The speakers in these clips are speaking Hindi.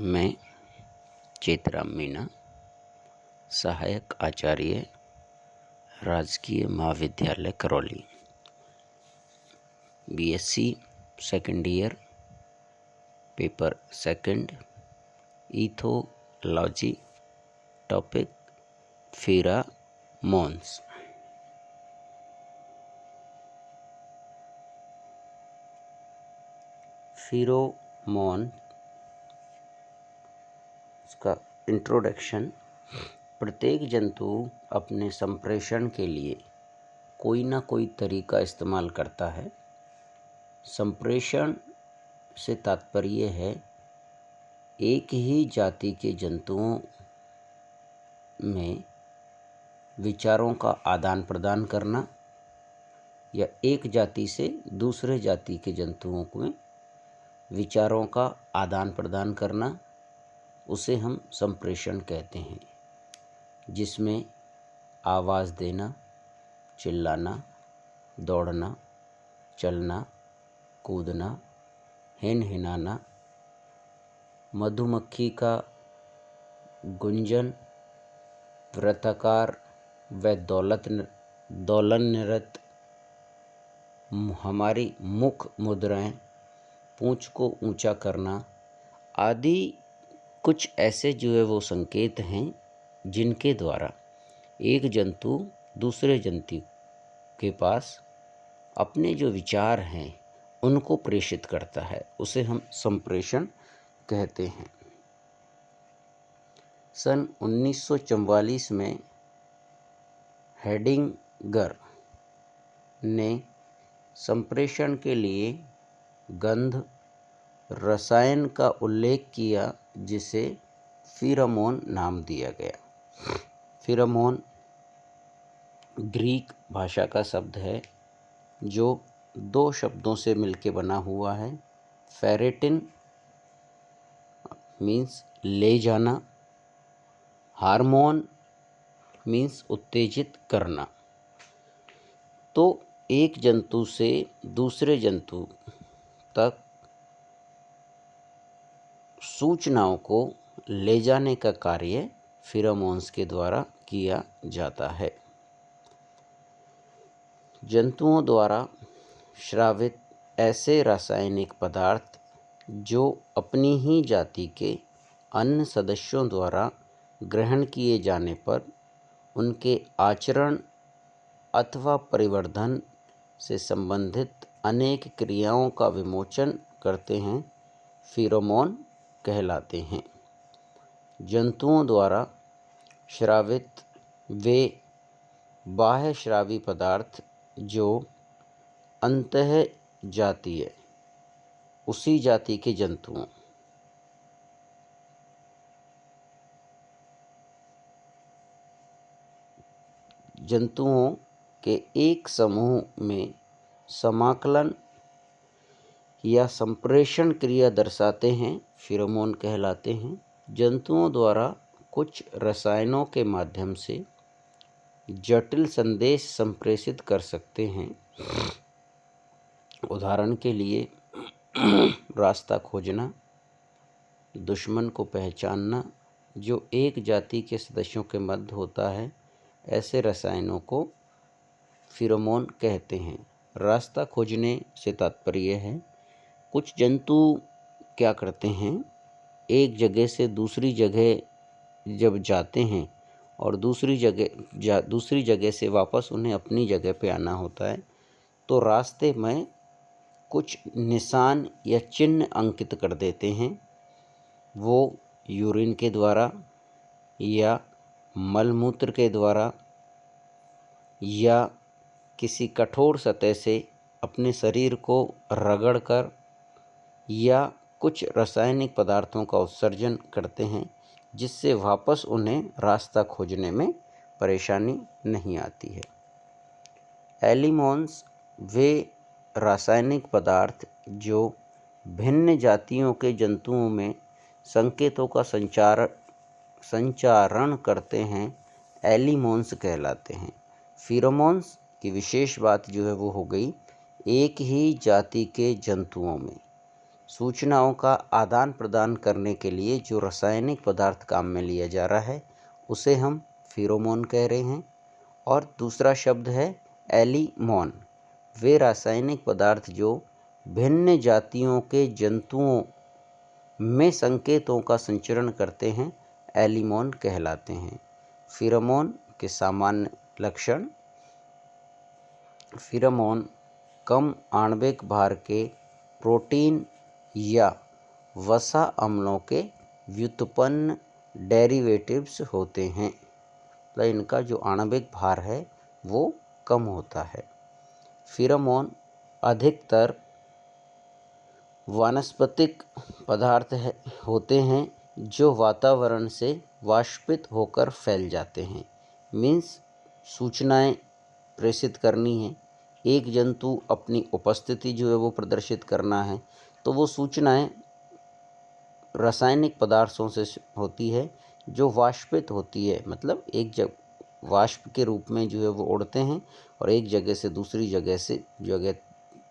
मैं चेतराम मीणा, सहायक आचार्य, राजकीय महाविद्यालय Karauli, BSc second year, paper second, ethology, topic pheromones. Pheromone का इंट्रोडक्शन। प्रत्येक जंतु अपने संप्रेषण के लिए कोई ना कोई तरीका इस्तेमाल करता है। संप्रेषण से तात्पर्य है एक ही जाति के जंतुओं में विचारों का आदान प्रदान करना या एक जाति से दूसरे जाति के जंतुओं में विचारों का आदान प्रदान करना, उसे हम संप्रेषण कहते हैं, जिसमें आवाज़ देना, चिल्लाना, दौड़ना, चलना, कूदना, हिनहिनाना, मधुमक्खी का गुंजन, वृत्ताकार व दोलन नृत्य, हमारी मुख मुद्राएं, पूंछ को ऊंचा करना आदि कुछ ऐसे जो है वो संकेत हैं जिनके द्वारा एक जंतु दूसरे जंतु के पास अपने जो विचार हैं उनको प्रेषित करता है, उसे हम संप्रेषण कहते हैं। सन 1944 में हेडिंगर ने संप्रेषण के लिए गंध रसायन का उल्लेख किया, जिसे फेरोमोन नाम दिया गया। फेरोमोन ग्रीक भाषा का शब्द है जो दो शब्दों से मिलकर बना हुआ है। फेरेटिन मीन्स ले जाना, हार्मोन मीन्स उत्तेजित करना। तो एक जंतु से दूसरे जंतु तक सूचनाओं को ले जाने का कार्य फेरोमोन्स के द्वारा किया जाता है। जंतुओं द्वारा स्रावित ऐसे रासायनिक पदार्थ जो अपनी ही जाति के अन्य सदस्यों द्वारा ग्रहण किए जाने पर उनके आचरण अथवा परिवर्धन से संबंधित अनेक क्रियाओं का विमोचन करते हैं, फेरोमोन कहलाते हैं। जंतुओं द्वारा स्रावित वे बाह्य स्रावी पदार्थ जो अंतः जातीय उसी जाति के जंतुओं के एक समूह में समाकलन या संप्रेषण क्रिया दर्शाते हैं, फेरोमोन कहलाते हैं। जंतुओं द्वारा कुछ रसायनों के माध्यम से जटिल संदेश संप्रेषित कर सकते हैं। उदाहरण के लिए रास्ता खोजना, दुश्मन को पहचानना, जो एक जाति के सदस्यों के मध्य होता है, ऐसे रसायनों को फेरोमोन कहते हैं। रास्ता खोजने से तात्पर्य है कुछ जंतु क्या करते हैं, एक जगह से दूसरी जगह जब जाते हैं और दूसरी जगह से वापस उन्हें अपनी जगह पे आना होता है, तो रास्ते में कुछ निशान या चिन्ह अंकित कर देते हैं। वो यूरिन के द्वारा या मलमूत्र के द्वारा या किसी कठोर सतह से अपने शरीर को रगड़कर या कुछ रासायनिक पदार्थों का उत्सर्जन करते हैं, जिससे वापस उन्हें रास्ता खोजने में परेशानी नहीं आती है। एलिमोन्स वे रासायनिक पदार्थ जो भिन्न जातियों के जंतुओं में संकेतों का संचारण करते हैं, एलिमोन्स कहलाते हैं। फेरोमोन्स की विशेष बात जो है वो हो गई एक ही जाति के जंतुओं में सूचनाओं का आदान प्रदान करने के लिए जो रासायनिक पदार्थ काम में लिया जा रहा है उसे हम फेरोमोन कह रहे हैं। और दूसरा शब्द है एलीमोन। वे रासायनिक पदार्थ जो भिन्न जातियों के जंतुओं में संकेतों का संचरण करते हैं एलीमोन कहलाते हैं। फेरोमोन के सामान्य लक्षण: फेरोमोन कम आणविक भार के प्रोटीन या वसा अम्लों के व्युत्पन्न डेरिवेटिव्स होते हैं। मतलब इनका जो आणविक भार है वो कम होता है। फेरोमोन अधिकतर वानस्पतिक पदार्थ होते हैं जो वातावरण से वाष्पित होकर फैल जाते हैं। मीन्स सूचनाएं प्रेषित करनी है, एक जंतु अपनी उपस्थिति जो है वो प्रदर्शित करना है, तो वो सूचनाएं रासायनिक पदार्थों से होती है जो वाष्पित होती है। मतलब एक वाष्प के रूप में जो है वो उड़ते हैं और एक जगह से दूसरी जगह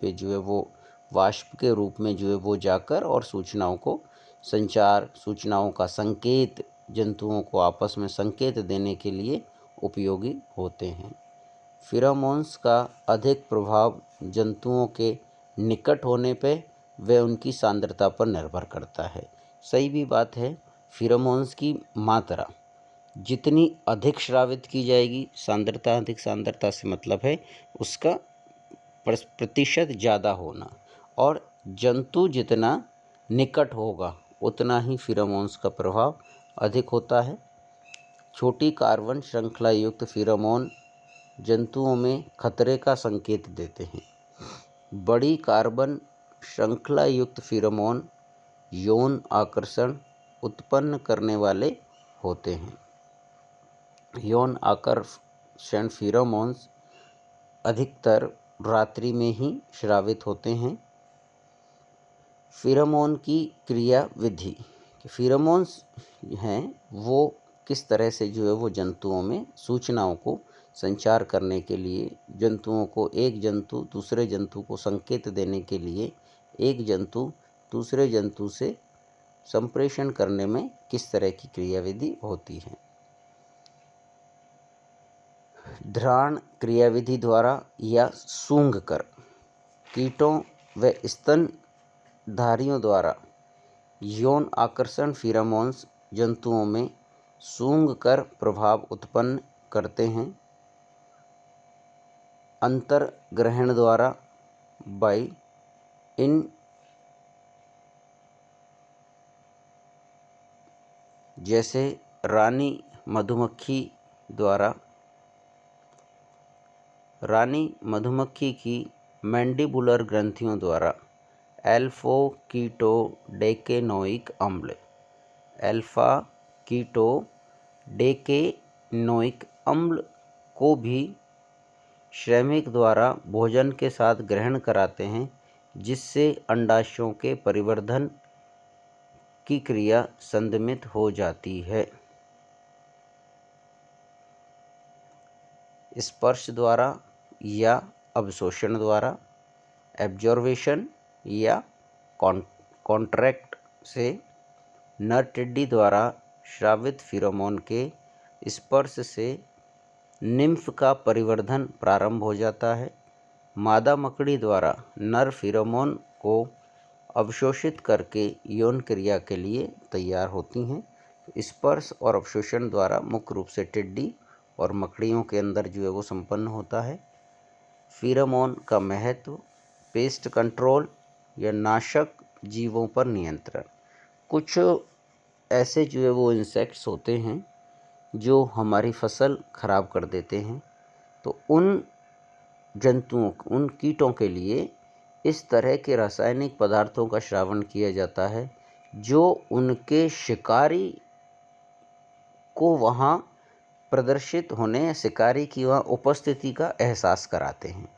पे जो है वो वाष्प के रूप में जो है वो जाकर और सूचनाओं का संकेत जंतुओं को आपस में संकेत देने के लिए उपयोगी होते हैं। फेरोमोन्स का अधिक प्रभाव जंतुओं के निकट होने पे व उनकी सांद्रता पर निर्भर करता है। सही भी बात है। फेरोमोन्स की मात्रा जितनी अधिक श्रावित की जाएगी, अधिक सांद्रता से मतलब है उसका प्रतिशत ज़्यादा होना, और जंतु जितना निकट होगा उतना ही फेरोमोन्स का प्रभाव अधिक होता है। छोटी कार्बन श्रृंखला युक्त फेरोमोन जंतुओं में खतरे का संकेत देते हैं। बड़ी कार्बन श्रृंखला युक्त फेरोमोन यौन आकर्षण उत्पन्न करने वाले होते हैं। यौन आकर्षण फेरोमोन्स अधिकतर रात्रि में ही स्रावित होते हैं। फेरोमोन की क्रिया विधि: फेरोमोन्स हैं वो किस तरह से जो है वो जंतुओं में सूचनाओं को संचार करने के लिए, जंतुओं को एक जंतु दूसरे जंतु को संकेत देने के लिए एक जंतु दूसरे जंतु से संप्रेषण करने में किस तरह की क्रियाविधि होती है। घ्राण क्रियाविधि द्वारा या सूंघकर, कीटों व स्तनधारियों द्वारा यौन आकर्षण फेरोमोन्स जंतुओं में सूंघकर प्रभाव उत्पन्न करते हैं। अंतर्ग्रहण द्वारा बाई इन जैसे रानी मधुमक्खी की मैंडिबुलर ग्रंथियों द्वारा अल्फा कीटोडेकेनोइक अम्ल को भी श्रमिक द्वारा भोजन के साथ ग्रहण कराते हैं, जिससे अंडाशयों के परिवर्धन की क्रिया संदमित हो जाती है। स्पर्श द्वारा या अवशोषण द्वारा, एब्जॉर्वेशन या कॉन्ट्रैक्ट से नर टिड्डी द्वारा स्रावित फेरोमोन के स्पर्श से निम्फ का परिवर्धन प्रारंभ हो जाता है। मादा मकड़ी द्वारा नर फेरोमोन को अवशोषित करके यौन क्रिया के लिए तैयार होती हैं। स्पर्श और अवशोषण द्वारा मुख्य रूप से टिड्डी और मकड़ियों के अंदर जो है वो संपन्न होता है। फेरोमोन का महत्व: पेस्ट कंट्रोल या नाशक जीवों पर नियंत्रण। कुछ ऐसे जो है वो इंसेक्ट्स होते हैं जो हमारी फसल खराब कर देते हैं, तो उन कीटों के लिए इस तरह के रासायनिक पदार्थों का श्रावण किया जाता है जो उनके शिकारी को वहाँ प्रदर्शित होने या शिकारी की वहाँ उपस्थिति का एहसास कराते हैं।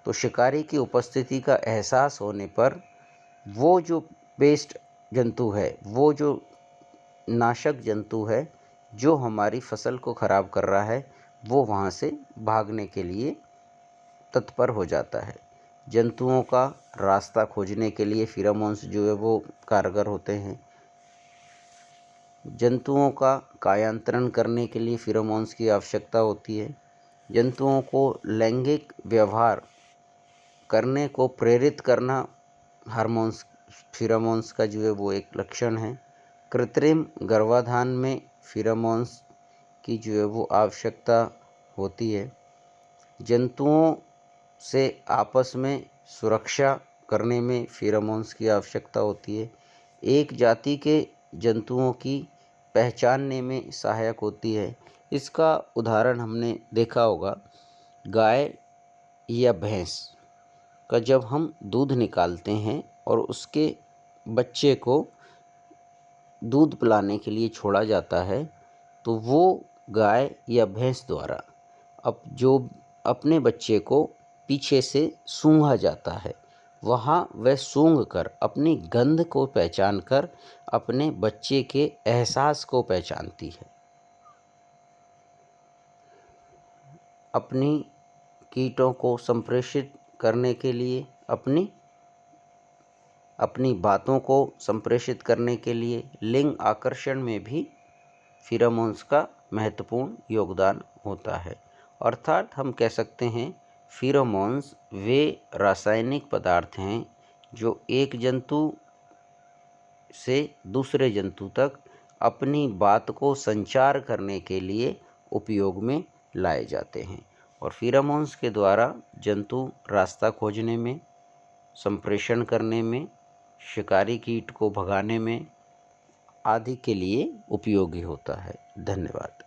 तो शिकारी की उपस्थिति का एहसास होने पर वो जो पेस्ट जंतु है, वो जो नाशक जंतु है जो हमारी फसल को खराब कर रहा है, वो वहाँ से भागने के लिए तत्पर हो जाता है। जंतुओं का रास्ता खोजने के लिए फेरोमोन्स जो है वो कारगर होते हैं। जंतुओं का कायांतरण करने के लिए फेरोमोन्स की आवश्यकता होती है। जंतुओं को लैंगिक व्यवहार करने को प्रेरित करना हार्मोन्स फेरोमोन्स का जो है वो एक लक्षण है। कृत्रिम गर्भाधान में फेरोमोन्स की जो है वो आवश्यकता होती है। जंतुओं से आपस में सुरक्षा करने में फेरोमोन्स की आवश्यकता होती है। एक जाति के जंतुओं की पहचानने में सहायक होती है। इसका उदाहरण हमने देखा होगा, गाय या भैंस का जब हम दूध निकालते हैं और उसके बच्चे को दूध पिलाने के लिए छोड़ा जाता है, तो वो गाय या भैंस द्वारा जो अपने बच्चे को पीछे से सूंघा जाता है, वहाँ वह सूंघ कर अपनी गंध को पहचान कर अपने बच्चे के एहसास को पहचानती है। अपनी कीटों को संप्रेषित करने के लिए अपनी बातों को संप्रेषित करने के लिए लिंग आकर्षण में भी फेरोमोन्स का महत्वपूर्ण योगदान होता है। अर्थात हम कह सकते हैं फेरोमोन्स वे रासायनिक पदार्थ हैं जो एक जंतु से दूसरे जंतु तक अपनी बात को संचार करने के लिए उपयोग में लाए जाते हैं। और फेरोमोन्स के द्वारा जंतु रास्ता खोजने में, संप्रेषण करने में, शिकारी कीट को भगाने में आदि के लिए उपयोगी होता है। धन्यवाद।